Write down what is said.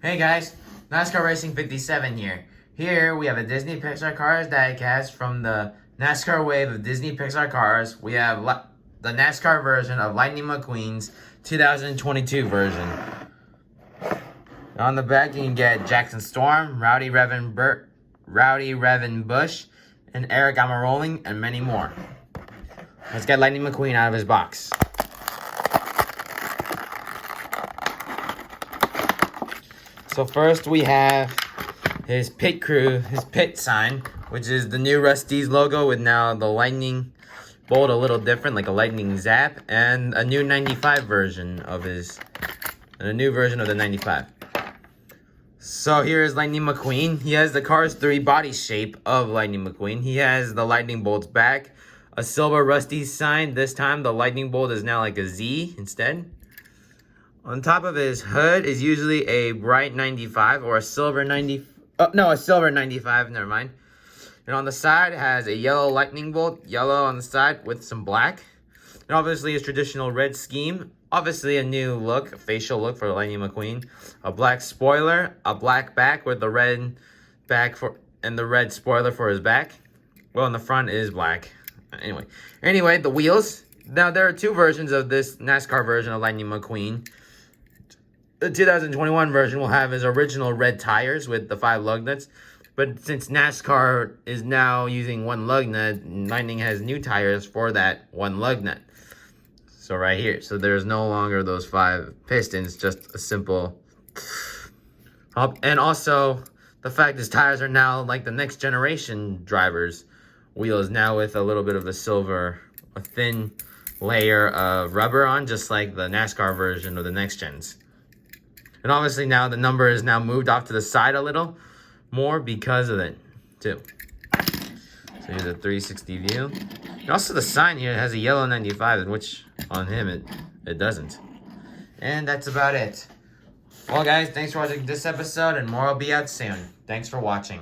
Hey guys, NASCAR Racing 57 here. Here we have a Disney Pixar Cars diecast from the NASCAR wave of Disney Pixar cars. We have the NASCAR version of Lightning McQueen's 2022 version. On the back you can get Jackson Storm, Rowdy Revin Bush, and Eric Almirola, and many more. Let's get Lightning McQueen out of his box. So first we have his pit crew, his pit sign, which is the new Rusty's logo with now the lightning bolt a little different, like a lightning zap, and a new 95 version of a new version of the 95. So here is Lightning McQueen. He has the Cars 3 body shape of Lightning McQueen. He has the lightning bolts back, a silver Rusty's sign. This time the lightning bolt is now like a Z instead. On top of his hood is usually a bright 95 or a silver 90. Oh, no, a silver 95. Never mind. And on the side it has a yellow lightning bolt, yellow on the side with some black. And obviously his traditional red scheme. Obviously a new look, a facial look for Lightning McQueen. A black spoiler, a black back with the red back and the red spoiler for his back. Well, in the front is black. Anyway, the wheels. Now there are two versions of this NASCAR version of Lightning McQueen. The 2021 version will have his original red tires with the 5 lug nuts. But since NASCAR is now using 1 lug nut, Lightning has new tires for that 1 lug nut. So right here. So there's no longer those 5 pistons, just a simple up. And also, the fact his tires are now like the next generation drivers' wheels, now with a little bit of a thin layer of rubber on, just like the NASCAR version of the next gens. And obviously now the number is now moved off to the side a little more because of it, too. So here's a 360 view. And also the sign here has a yellow 95, which on him it doesn't. And that's about it. Well guys, thanks for watching this episode, and more will be out soon. Thanks for watching.